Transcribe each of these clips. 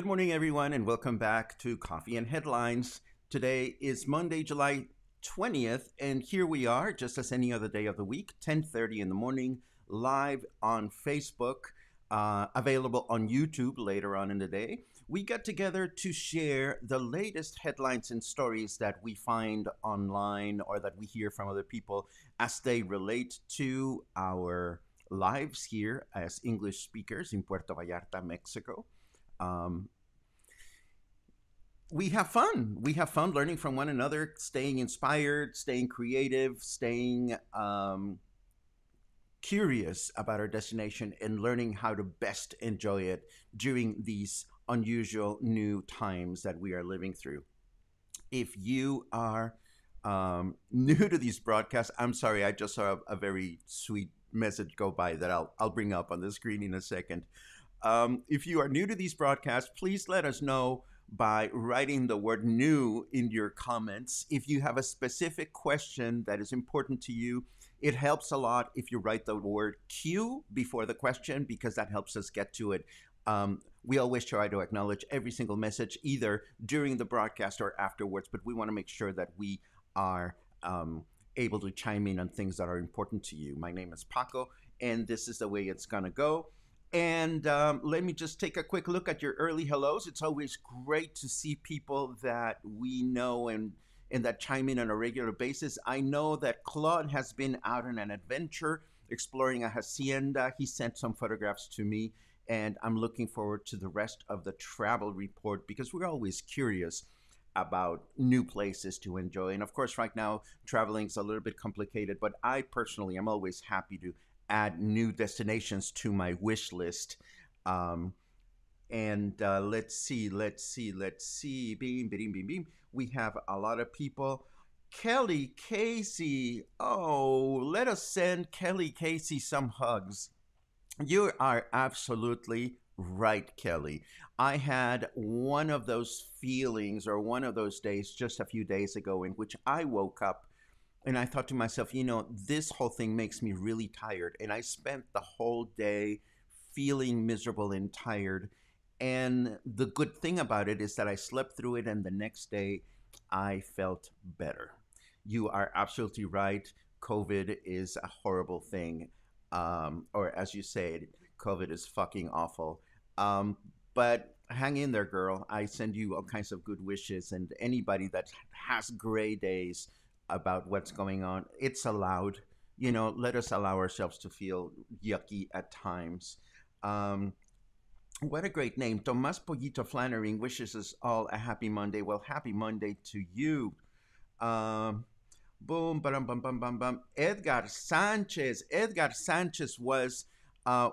Good morning, everyone, and welcome back to Coffee and Headlines. Today is Monday, July 20th, and here we are, just as any other day of the week, 10:30 in the morning, live on Facebook, available on YouTube later on in the day. We get together to share the latest headlines and stories that we find online or that we hear from other people as they relate to our lives here as English speakers in Puerto Vallarta, Mexico. Um, we have fun. We have fun learning from one another, staying inspired, staying creative, staying curious about our destination, and learning how to best enjoy it during these unusual new times that we are living through. If you are new to these broadcasts, I'm sorry, I just saw a very sweet message go by that I'll bring up on the screen in a second. If you are new to these broadcasts, please let us know by writing the word new in your comments. If you have a specific question that is important to you, it helps a lot if you write the word Q before the question because that helps us get to it. We always try to acknowledge every single message either during the broadcast or afterwards, but we want to make sure that we are able to chime in on things that are important to you. My name is Paco, and this is the way it's going to go. And let me just take a quick look at your early hellos. It's always great to see people that we know and that chime in on a regular basis. I know that Claude has been out on an adventure exploring a hacienda. He sent some photographs to me, and I'm looking forward to the rest of the travel report because we're always curious about new places to enjoy. And of course, right now, traveling is a little bit complicated, but I personally am always happy to add new destinations to my wish list. Um, and let's see. Beam, beam, beam, beam. We have a lot of people. Kelly Casey. Oh, let us send Kelly Casey some hugs. You are absolutely right, Kelly. I had one of those feelings or one of those days just a few days ago in which I woke up and I thought to myself, this whole thing makes me really tired. And I spent the whole day feeling miserable and tired. And the good thing about it is that I slept through it, and the next day I felt better. You are absolutely right. COVID is a horrible thing. Or as you said, COVID is fucking awful. Um, but hang in there, girl. I send you all kinds of good wishes. And anybody that has gray days, about what's going on. It's allowed. Let us allow ourselves to feel yucky at times. Um, what a great name. Tomas Pollito Flannery wishes us all a happy Monday. Well, happy Monday to you. Um, boom, bum, bum, bum, bum, bum. Edgar Sanchez. Edgar Sanchez was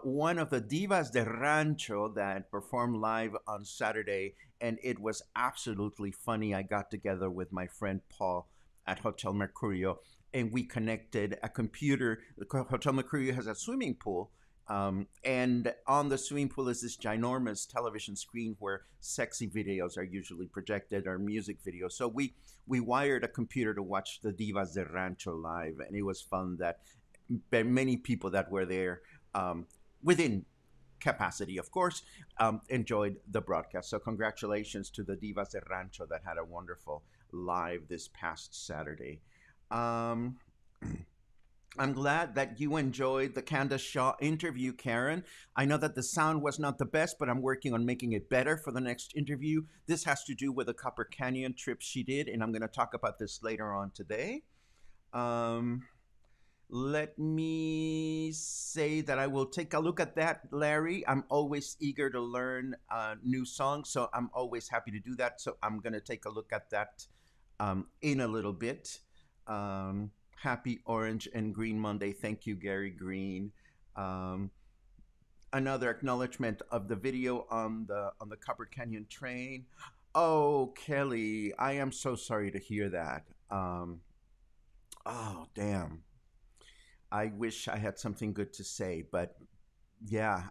one of the divas de rancho that performed live on Saturday, and it was absolutely funny. I got together with my friend Paul at Hotel Mercurio, and we connected a computer. Hotel Mercurio has a swimming pool, and on the swimming pool is this ginormous television screen where sexy videos are usually projected or music videos. So we wired a computer to watch the Divas de Rancho live, and it was fun that many people that were there within capacity, of course, enjoyed the broadcast. So congratulations to the Divas de Rancho that had a wonderful live this past Saturday. Um, I'm glad that you enjoyed the Candace Shaw interview, Karen. I know that the sound was not the best, but I'm working on making it better for the next interview. This has to do with a Copper Canyon trip she did, and I'm going to talk about this later on today. Let me say that I will take a look at that, Larry. I'm always eager to learn new songs, so I'm always happy to do that. So I'm going to take a look at that in a little bit. Happy Orange and Green Monday. Thank you, Gary Green. Another acknowledgement of the video on the Copper Canyon train. Oh, Kelly, I am so sorry to hear that. Oh, damn. I wish I had something good to say, but yeah,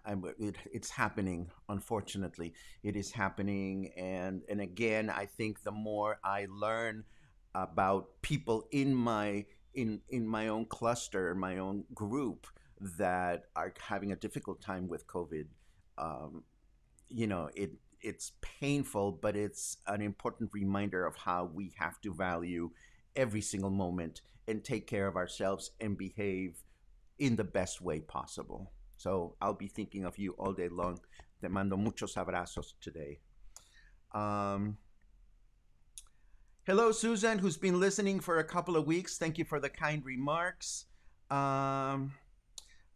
it's happening. Unfortunately, it is happening, and again, I think the more I learn about people in my own cluster, my own group that are having a difficult time with COVID, it it's painful, but it's an important reminder of how we have to value every single moment and take care of ourselves and behave in the best way possible. So I'll be thinking of you all day long. Te mando muchos abrazos today. Um, Hello, Susan, who's been listening for a couple of weeks. Thank you for the kind remarks. Um,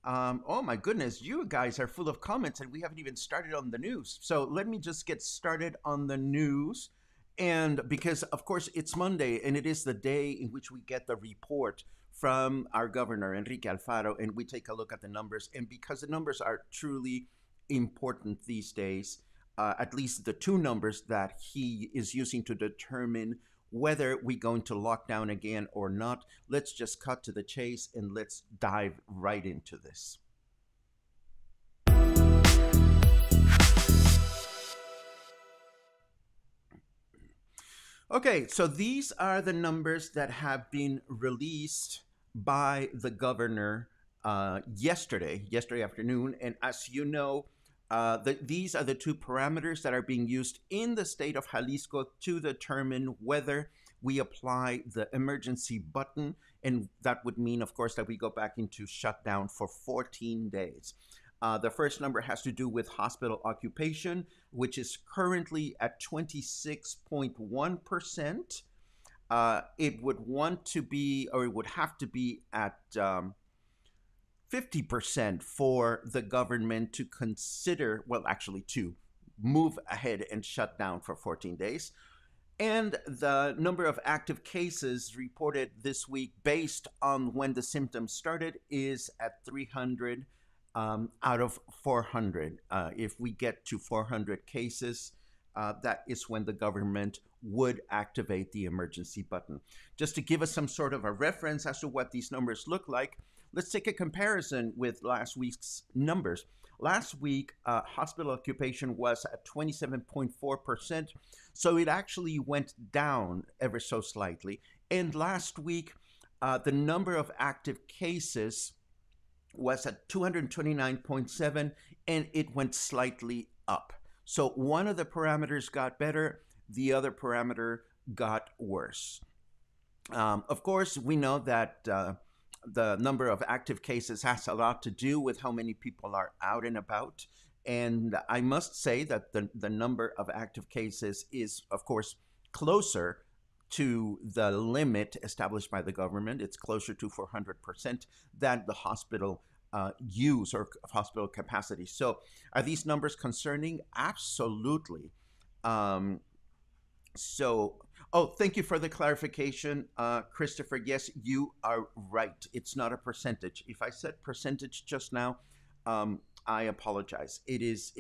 oh my goodness, you guys are full of comments and we haven't even started on the news. So let me just get started on the news. And because, of course, it's Monday and it is the day in which we get the report from our governor, Enrique Alfaro, and we take a look at the numbers. And because the numbers are truly important these days, at least the two numbers that he is using to determine whether we go into lockdown again or not, let's just cut to the chase and let's dive right into this. Okay, so these are the numbers that have been released by the governor yesterday afternoon. And as you know, these are the two parameters that are being used in the state of Jalisco to determine whether we apply the emergency button. And that would mean, of course, that we go back into shutdown for 14 days. The first number has to do with hospital occupation, which is currently at 26.1%. It would want to be, or it would have to be at 50% for the government to consider, well, actually to move ahead and shut down for 14 days. And the number of active cases reported this week based on when the symptoms started is at 300 out of 400. If we get to 400 cases, that is when the government would activate the emergency button. Just to give us some sort of a reference as to what these numbers look like, let's take a comparison with last week's numbers. Last week, hospital occupation was at 27.4%, so it actually went down ever so slightly. And last week, the number of active cases was at 229.7, and it went slightly up. So one of the parameters got better, the other parameter got worse. Of course, we know that the number of active cases has a lot to do with how many people are out and about. And I must say that the number of active cases is, of course, closer to the limit established by the government. It's closer to 400% than the hospital use or hospital capacity. So are these numbers concerning? Absolutely. Oh, thank you for the clarification, Christopher. Yes, you are right. It's not a percentage. If I said percentage just now, I apologize. It is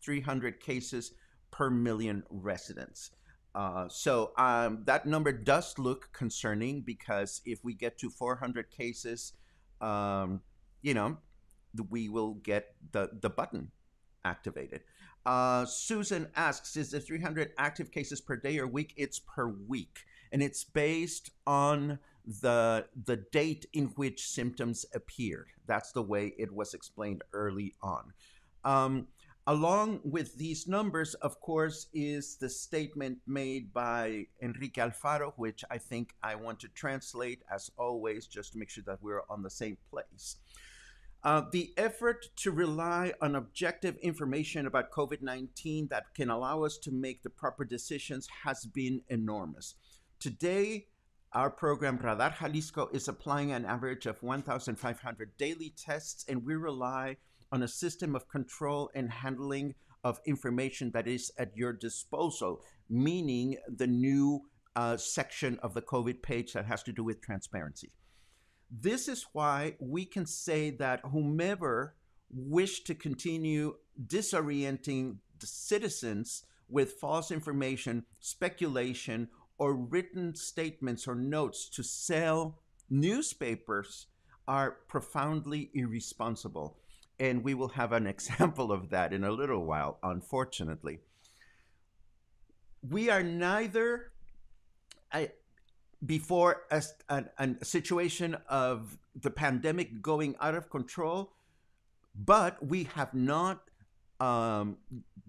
300 cases per million residents. So that number does look concerning because if we get to 400 cases, we will get the button activated. Susan asks, is there 300 active cases per day or week? It's per week. And it's based on the date in which symptoms appeared. That's the way it was explained early on. Along with these numbers, of course, is the statement made by Enrique Alfaro, which I think I want to translate as always, just to make sure that we're on the same place. The effort to rely on objective information about COVID-19 that can allow us to make the proper decisions has been enormous. Today, our program, Radar Jalisco, is applying an average of 1,500 daily tests, and we rely on a system of control and handling of information that is at your disposal, meaning the new section of the COVID page that has to do with transparency. This is why we can say that whomever wished to continue disorienting the citizens with false information, speculation, or written statements or notes to sell newspapers are profoundly irresponsible. And we will have an example of that in a little while, unfortunately. We are neither before a situation of the pandemic going out of control, but we have not um,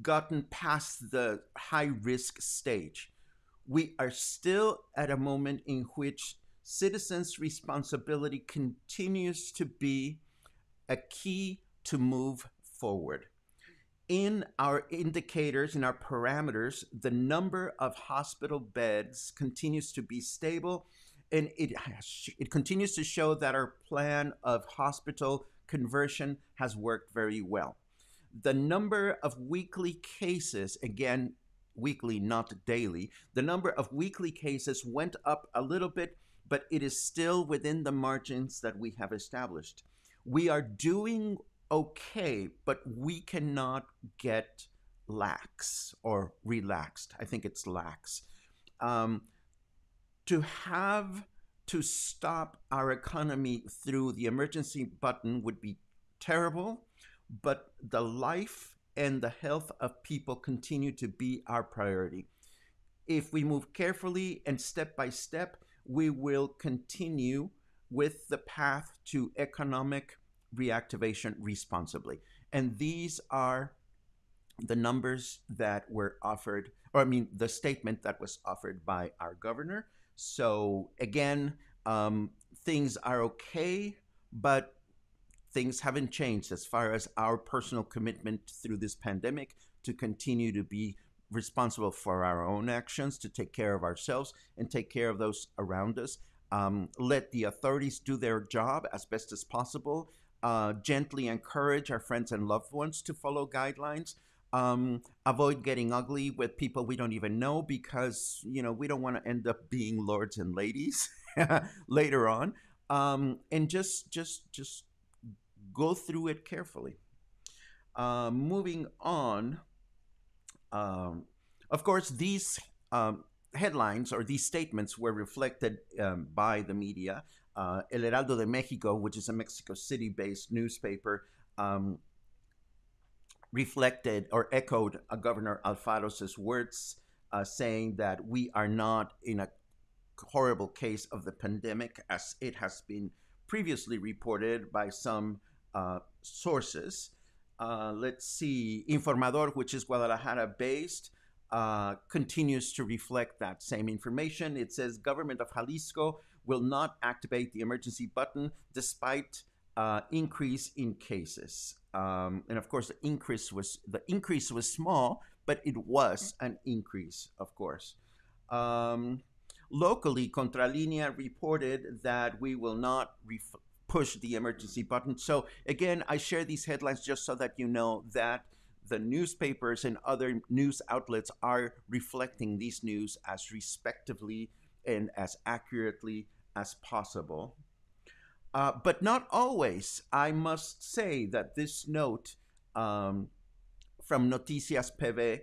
gotten past the high risk stage. We are still at a moment in which citizens' responsibility continues to be a key to move forward. In our indicators, in our parameters, the number of hospital beds continues to be stable, and it continues to show that our plan of hospital conversion has worked very well. The number of weekly cases, again, weekly, not daily, the number of weekly cases went up a little bit, but it is still within the margins that we have established. We are doing okay, but we cannot get lax or relaxed. I think it's lax. Um, to have to stop our economy through the emergency button would be terrible, but the life and the health of people continue to be our priority. If we move carefully and step by step, we will continue with the path to economic reactivation responsibly. And these are the numbers that were offered, or I mean, the statement that was offered by our governor. So again, things are okay, but things haven't changed as far as our personal commitment through this pandemic to continue to be responsible for our own actions, to take care of ourselves and take care of those around us. Let the authorities do their job as best as possible. Gently encourage our friends and loved ones to follow guidelines. Avoid getting ugly with people we don't even know, because we don't want to end up being lords and ladies later on. And just go through it carefully. Moving on, of course, these headlines or these statements were reflected by the media. El Heraldo de Mexico, which is a Mexico City-based newspaper, reflected or echoed Governor Alfaro's words, saying that we are not in a horrible case of the pandemic as it has been previously reported by some sources. Let's see, Informador, which is Guadalajara based, continues to reflect that same information. It says government of Jalisco will not activate the emergency button despite increase in cases. And of course, the increase was small, but it was an increase, of course. Locally, Contralinea reported that we will not push the emergency button. So again, I share these headlines just so that you know that the newspapers and other news outlets are reflecting these news as respectively and as accurately as possible. But not always. I must say that this note from Noticias PV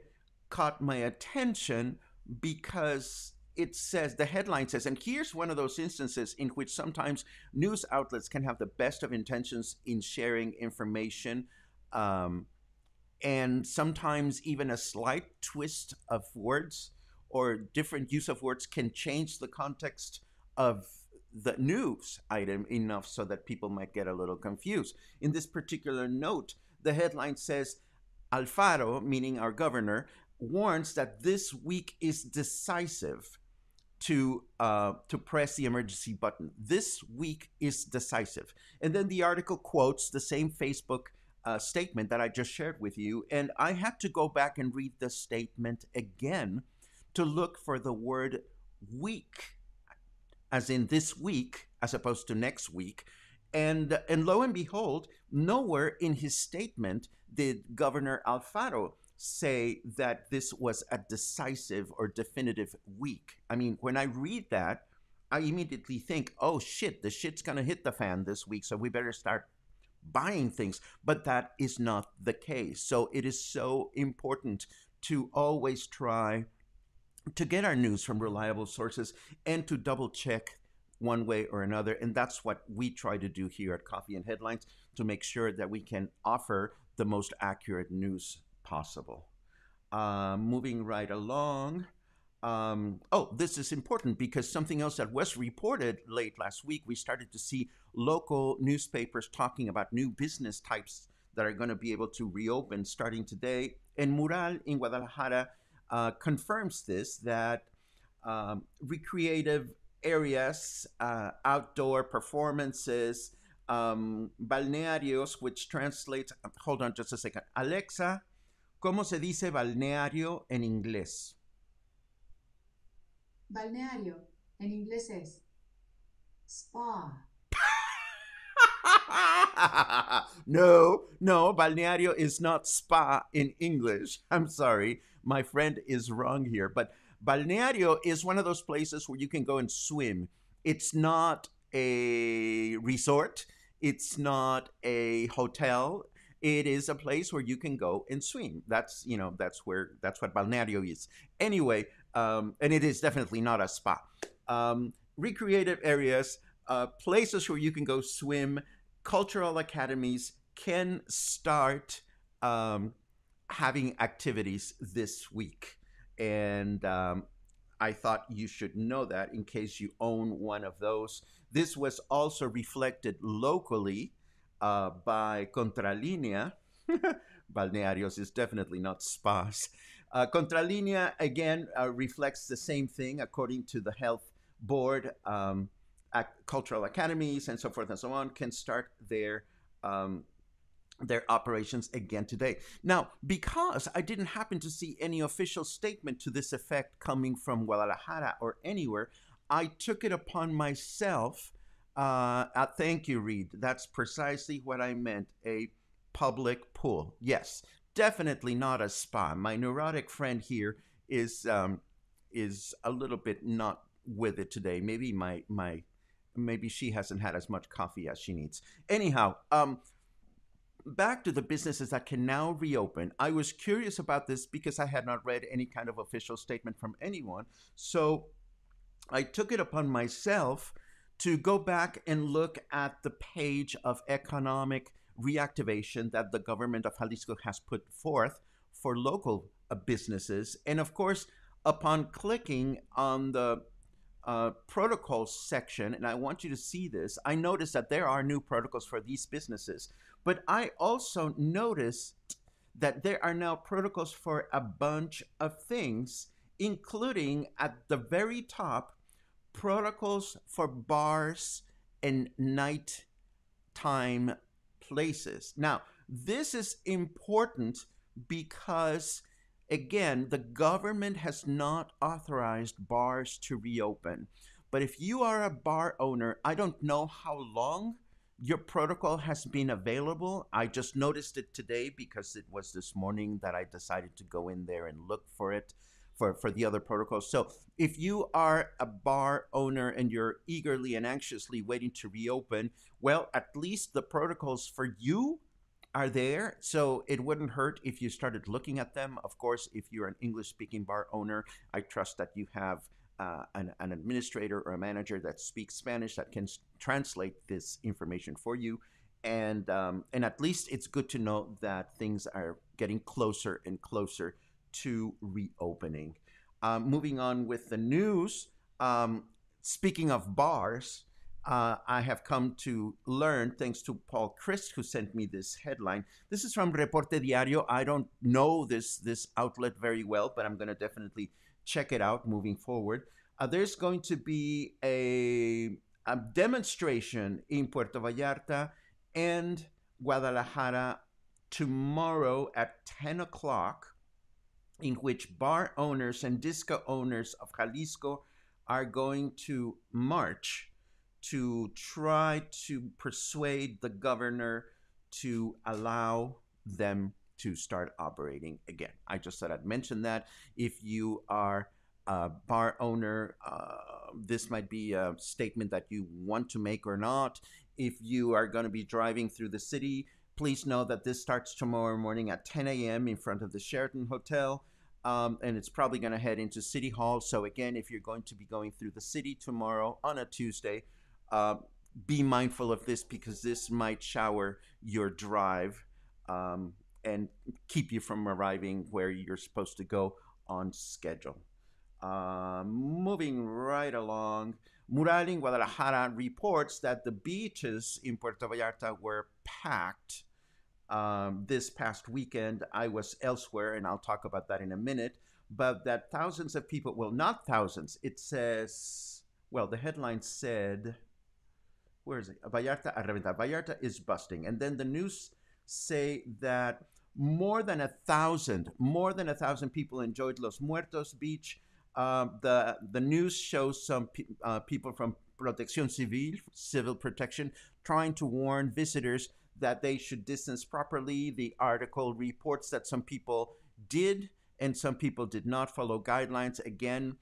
caught my attention because it says, the headline says, and here's one of those instances in which sometimes news outlets can have the best of intentions in sharing information, and sometimes even a slight twist of words or different use of words can change the context of the news item enough so that people might get a little confused. In this particular note, the headline says, Alfaro, meaning our governor, warns that this week is decisive to press the emergency button. This week is decisive. And then the article quotes the same Facebook statement that I just shared with you. And I had to go back and read the statement again to look for the word week, as in this week, as opposed to next week. And lo and behold, nowhere in his statement did Governor Alfaro say that this was a decisive or definitive week. I mean, when I read that, I immediately think, oh shit, the shit's gonna hit the fan this week, so we better start buying things. But that is not the case. So it is so important to always try to get our news from reliable sources and to double check one way or another. And that's what we try to do here at Coffee and Headlines, to make sure that we can offer the most accurate news possible. Moving right along. This is important because something else that was reported late last week, we started to see local newspapers talking about new business types that are going to be able to reopen starting today. And Mural in Guadalajara confirms this, that recreative areas, outdoor performances, balnearios, which translates, hold on just a second. Alexa, ¿cómo se dice balneario en inglés? Balneario en inglés es spa. No, balneario is not spa in English. I'm sorry, my friend is wrong here. But balneario is one of those places where you can go and swim. It's not a resort, it's not a hotel. It is a place where you can go and swim. That's what balneario is. Anyway, and it is definitely not a spa. Recreative areas, places where you can go swim, cultural academies can start having activities this week. And I thought you should know that in case you own one of those. This was also reflected locally by Contralinea. Balnearios is definitely not spas. Contralinea, again, reflects the same thing according to the health board. Cultural academies and so forth and so on can start their operations again today. Now, because I didn't happen to see any official statement to this effect coming from Guadalajara or anywhere, I took it upon myself. Thank you, Reed. That's precisely what I meant. A public pool. Yes, definitely not a spa. My neurotic friend here is a little bit not with it today. Maybe she hasn't had as much coffee as she needs. Anyhow, back to the businesses that can now reopen. I was curious about this because I had not read any kind of official statement from anyone. So I took it upon myself to go back and look at the page of economic reactivation that the government of Jalisco has put forth for local businesses. And of course, upon clicking on the protocols section, and I want you to see this, I noticed that there are new protocols for these businesses. But I also noticed that there are now protocols for a bunch of things, including at the very top, protocols for bars and nighttime places. Now, this is important because, again, the government has not authorized bars to reopen. But if you are a bar owner, I don't know how long your protocol has been available. I just noticed it today because it was this morning that I decided to go in there and look for it for the other protocols. So if you are a bar owner and you're eagerly and anxiously waiting to reopen, well, at least the protocols for you are there. So it wouldn't hurt if you started looking at them. Of course, if you're an English speaking bar owner, I trust that you have an administrator or a manager that speaks Spanish that can translate this information for you. And at least it's good to know that things are getting closer and closer to reopening. Moving on with the news, speaking of bars, I have come to learn, thanks to Paul Christ, who sent me this headline. This is from Reporte Diario. I don't know this outlet very well, but I'm going to definitely check it out moving forward. There's going to be a demonstration in Puerto Vallarta and Guadalajara tomorrow at 10 o'clock, in which bar owners and disco owners of Jalisco are going to march to try to persuade the governor to allow them to start operating again. I just thought I'd mention that. If you are a bar owner, this might be a statement that you want to make or not. If you are going to be driving through the city, please know that this starts tomorrow morning at 10 a.m. in front of the Sheraton Hotel. And it's probably going to head into City Hall. So again, if you're going to be going through the city tomorrow on a Tuesday, be mindful of this because this might shower your drive and keep you from arriving where you're supposed to go on schedule. Moving right along, Mural in Guadalajara reports that the beaches in Puerto Vallarta were packed This past weekend, I was elsewhere, and I'll talk about that in a minute. But that thousands of people, well, not thousands, it says, well, the headline said, where is it? Vallarta a reventar. Vallarta is busting. And then the news say that more than a thousand people enjoyed Los Muertos Beach. The news shows some people from Protección Civil, civil protection, trying to warn visitors that they should distance properly. The article reports that some people did and some people did not follow guidelines. Again,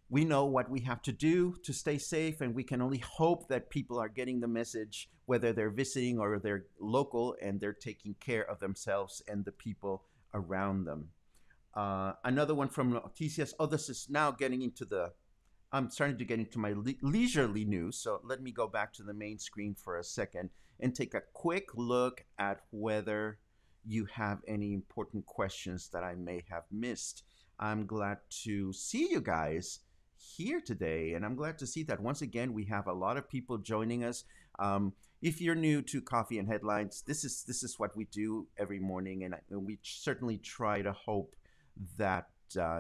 we know what we have to do to stay safe, and we can only hope that people are getting the message, whether they're visiting or they're local, and they're taking care of themselves and the people around them. Another one from Noticias. Oh, this is now getting into the. I'm starting to get into my leisurely news, so let me go back to the main screen for a second and take a quick look at whether you have any important questions that I may have missed. I'm glad to see you guys here today, and I'm glad to see that once again we have a lot of people joining us. If you're new to Coffee and Headlines, this is what we do every morning, and we certainly try to hope that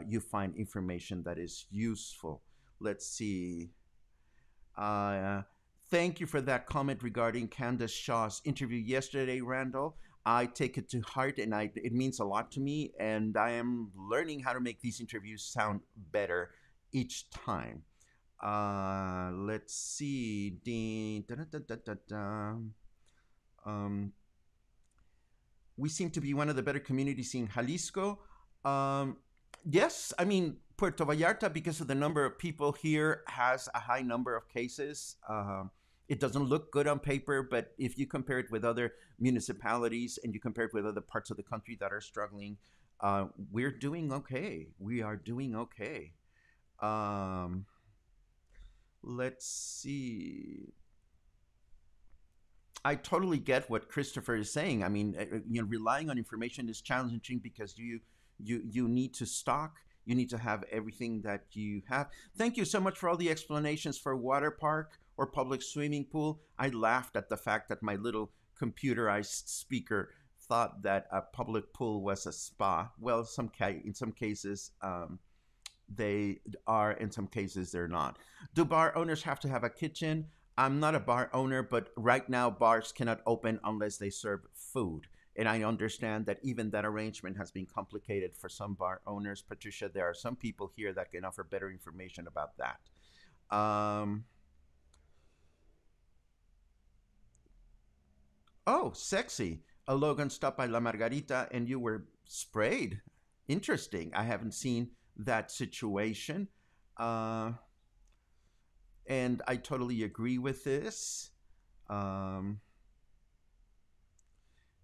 you find information that is useful. Let's see. Thank you for that comment regarding Candace Shaw's interview yesterday, Randall. I take it to heart, and it means a lot to me, and I am learning how to make these interviews sound better each time. Let's see. We seem to be one of the better communities in Jalisco. Yes, I mean, Puerto Vallarta, because of the number of people here, has a high number of cases. It doesn't look good on paper, but if you compare it with other municipalities and you compare it with other parts of the country that are struggling, we're doing okay. We are doing okay. Let's see. I totally get what Christopher is saying. I mean, relying on information is challenging because you need to stock. You need to have everything that you have. Thank you so much for all the explanations for water park or public swimming pool. I laughed at the fact that my little computerized speaker thought that a public pool was a spa. Well, in some cases, they are. In some cases, they're not. Do bar owners have to have a kitchen? I'm not a bar owner, but right now bars cannot open unless they serve food. And I understand that even that arrangement has been complicated for some bar owners. Patricia, there are some people here that can offer better information about that. Oh, sexy. A Logan stopped by La Margarita and you were sprayed. Interesting. I haven't seen that situation. Uh, and I totally agree with this. Um,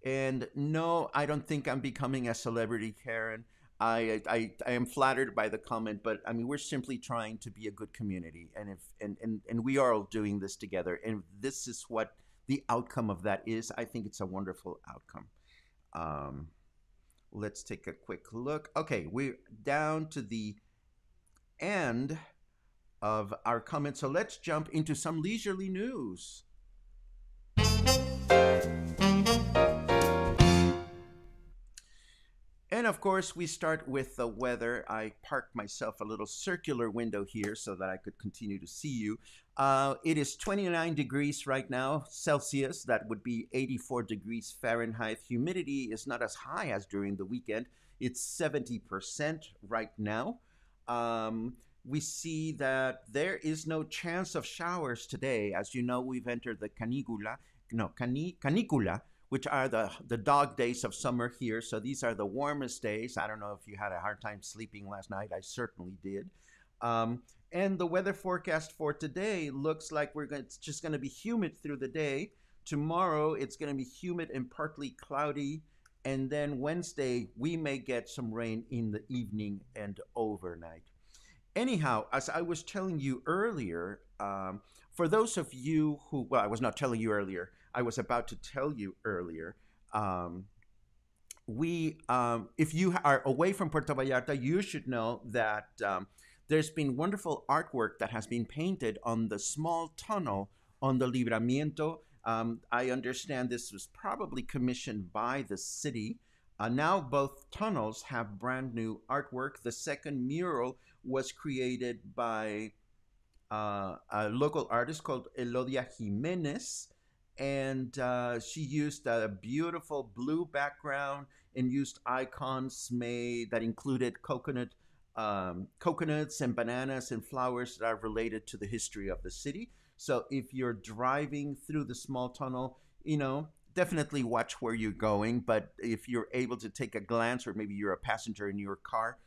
and no, I don't think I'm becoming a celebrity, Karen. I am flattered by the comment, but I mean we're simply trying to be a good community, and if and we are all doing this together, and this is what the outcome of that is. I think it's a wonderful outcome. Um, let's take a quick look. Okay, we're down to the end of our comments, so let's jump into some leisurely news. And of course, we start with the weather. I parked myself a little circular window here so that I could continue to see you. It is 29 degrees right now, Celsius. That would be 84 degrees Fahrenheit. Humidity is not as high as during the weekend. It's 70% right now. We see that there is no chance of showers today. As you know, we've entered the canicula, which are the dog days of summer here. So these are the warmest days. I don't know if you had a hard time sleeping last night. I certainly did. And the weather forecast for today looks like it's just going to be humid through the day. Tomorrow, it's going to be humid and partly cloudy. And then Wednesday, we may get some rain in the evening and overnight. Anyhow, as I was telling you earlier, for those of you who, well, I was not telling you earlier, I was about to tell you earlier. If you are away from Puerto Vallarta, you should know that there's been wonderful artwork that has been painted on the small tunnel on the Libramiento. I understand this was probably commissioned by the city. Now both tunnels have brand new artwork. The second mural was created by a local artist called Elodia Jimenez, and she used a beautiful blue background and used icons made that included coconuts and bananas and flowers that are related to the history of the city. So if you're driving through the small tunnel, definitely watch where you're going. But if you're able to take a glance, or maybe you're a passenger in your car,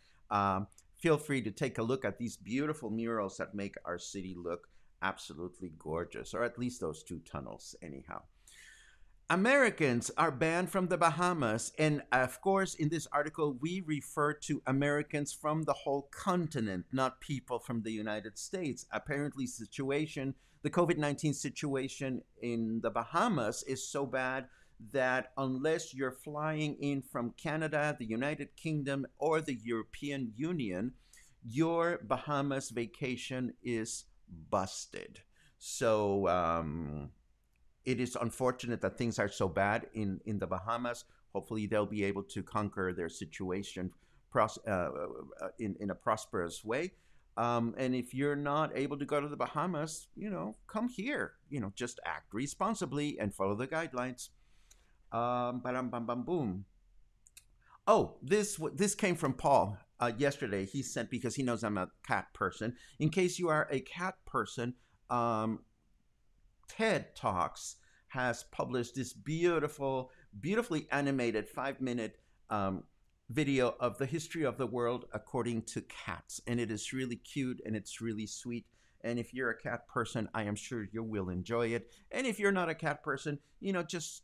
feel free to take a look at these beautiful murals that make our city look absolutely gorgeous, or at least those two tunnels, anyhow. Americans are banned from the Bahamas. And of course, in this article, we refer to Americans from the whole continent, not people from the United States. Apparently, the COVID 19 situation in the Bahamas is so bad that unless you're flying in from Canada, the United Kingdom, or the European Union, your Bahamas vacation is busted. So, it is unfortunate that things are so bad in the Bahamas. Hopefully, they'll be able to conquer their situation in a prosperous way. And if you're not able to go to the Bahamas, come here. Just act responsibly and follow the guidelines. Bam, bam, bam, boom. Oh, this came from Paul yesterday. He sent, because he knows I'm a cat person. In case you are a cat person, TED Talks has published this beautifully animated 5-minute video of the history of the world according to cats. And it is really cute and it's really sweet. And if you're a cat person, I am sure you will enjoy it. And if you're not a cat person, just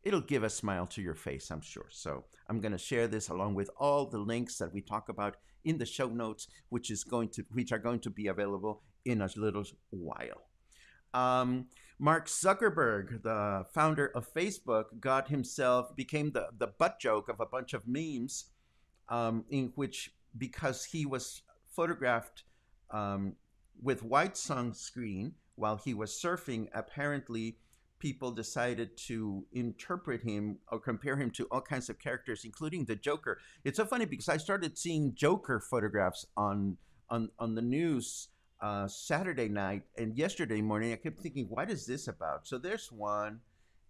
it'll give a smile to your face, I'm sure. So I'm going to share this along with all the links that we talk about in the show notes, which are going to be available in a little while. Mark Zuckerberg, the founder of Facebook, became the butt joke of a bunch of memes, in which, because he was photographed with white sunscreen while he was surfing, apparently people decided to interpret him or compare him to all kinds of characters, including the Joker. It's so funny because I started seeing Joker photographs on the news Saturday night, and yesterday morning I kept thinking, what is this about? So there's one,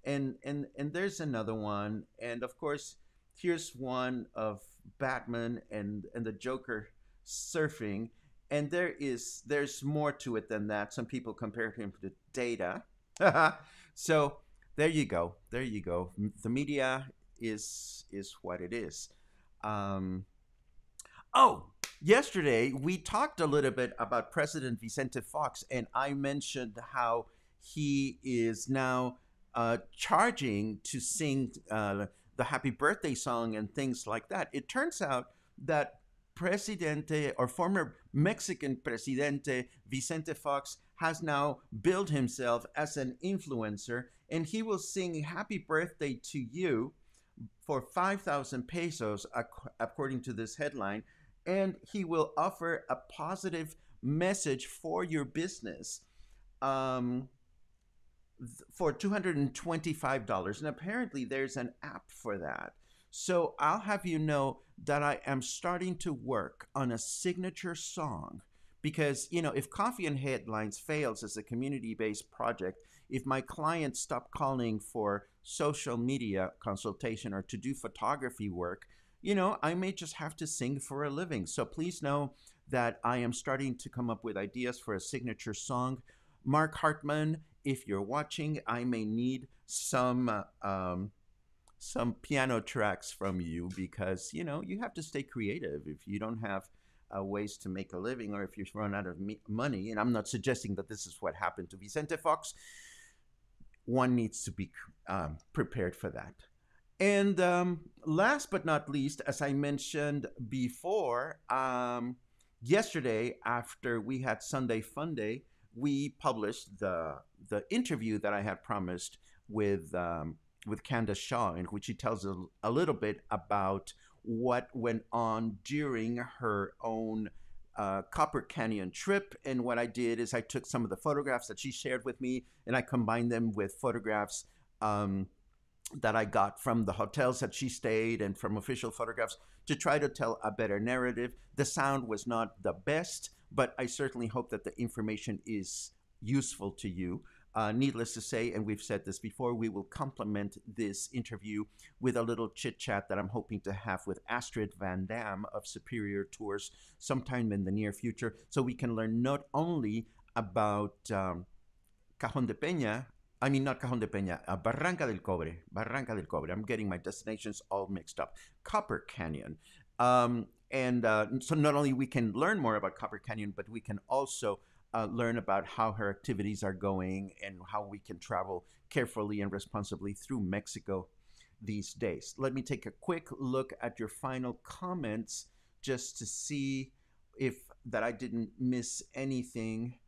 and there's another one, and of course here's one of Batman and the Joker surfing, and there's more to it than that. Some people compare him to Data. So there you go. The media is what it is. Oh, yesterday we talked a little bit about President Vicente Fox, and I mentioned how he is now charging to sing the happy birthday song and things like that. It turns out that Presidente, or former Mexican Presidente Vicente Fox, has now billed himself as an influencer, and he will sing happy birthday to you for 5,000 pesos, according to this headline, and he will offer a positive message for your business for $225. And apparently there's an app for that. So I'll have you know that I am starting to work on a signature song, because, if Coffee and Headlines fails as a community-based project, if my clients stop calling for social media consultation or to do photography work, I may just have to sing for a living. So please know that I am starting to come up with ideas for a signature song. Mark Hartman, if you're watching, I may need some piano tracks from you, because you have to stay creative. If you don't have ways to make a living, or if you run out of money, and I'm not suggesting that this is what happened to Vicente Fox, one needs to be prepared for that. And last but not least, as I mentioned before, yesterday, after we had Sunday Fun Day, we published the interview that I had promised with Candace Shaw, in which she tells a little bit about what went on during her own Copper Canyon trip. And what I did is I took some of the photographs that she shared with me and I combined them with photographs that I got from the hotels that she stayed and from official photographs to try to tell a better narrative. The sound was not the best, but I certainly hope that the information is useful to you. Needless to say, and we've said this before, we will complement this interview with a little chit chat that I'm hoping to have with Astrid Van Dam of Superior Tours sometime in the near future, so we can learn not only about Cajon de Peña. I mean, not Cajon de Peña, Barranca del Cobre. Barranca del Cobre. I'm getting my destinations all mixed up. Copper Canyon. And so not only we can learn more about Copper Canyon, but we can also learn about how her activities are going and how we can travel carefully and responsibly through Mexico these days. Let me take a quick look at your final comments just to see if that I didn't miss anything.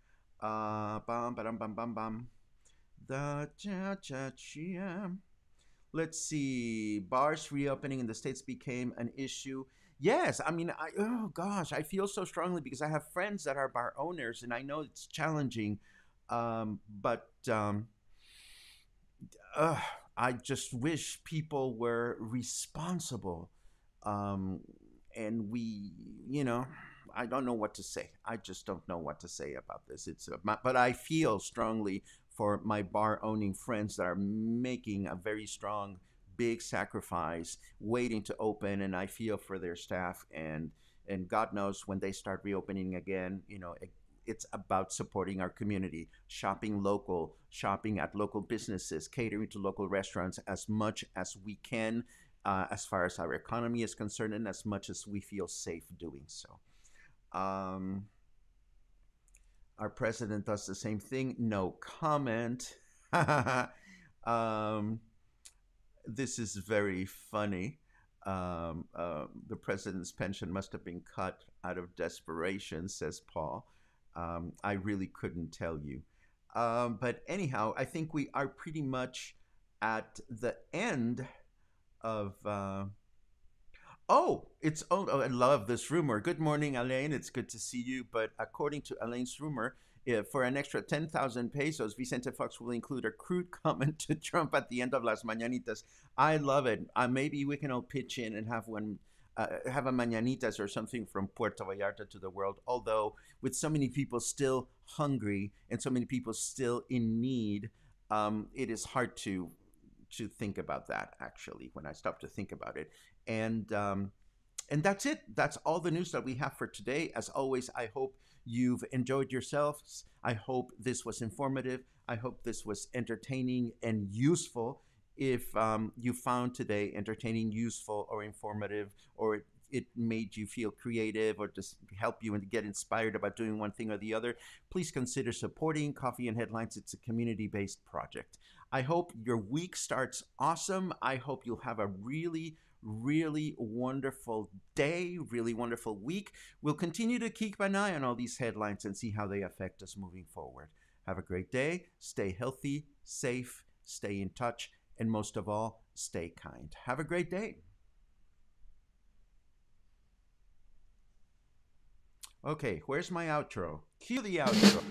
Bam, bam, bam, bam, bam. The cha cha cha. Let's see. Bars reopening in the States became an issue. Yes, I mean, oh gosh, I feel so strongly because I have friends that are bar owners, and I know it's challenging, but uh, I just wish people were responsible, um, and we, you know, I don't know what to say. I just don't know what to say about this. But I feel strongly for my bar owning friends that are making a very strong, big sacrifice, waiting to open, and I feel for their staff. And God knows when they start reopening again, it's about supporting our community, shopping local, shopping at local businesses, catering to local restaurants as much as we can, as far as our economy is concerned, and as much as we feel safe doing so. Um, our president does the same thing. No comment. um, this is very funny. The president's pension must have been cut out of desperation, says Paul. I really couldn't tell you. But anyhow, I think we are pretty much at the end of. I love this rumor. Good morning, Alain. It's good to see you. But according to Alain's rumor, if for an extra 10,000 pesos, Vicente Fox will include a crude comment to Trump at the end of Las Mañanitas. I love it. Maybe we can all pitch in and have a Mañanitas or something from Puerto Vallarta to the world. Although, with so many people still hungry and so many people still in need, it is hard to think about that, actually, when I stop to think about it. And that's it. That's all the news that we have for today. As always, I hope you've enjoyed yourselves. I hope this was informative. I hope this was entertaining and useful. If you found today entertaining, useful, or informative, or it made you feel creative, or just help you and get inspired about doing one thing or the other, please consider supporting Coffee and Headlines. It's a community-based project. I hope your week starts awesome. I hope you'll have a really, really wonderful day, really wonderful week. We'll continue to keep an eye on all these headlines and see how they affect us moving forward. Have a great day. Stay healthy, safe, stay in touch, and most of all, stay kind. Have a great day. Okay, where's my outro? Cue the outro.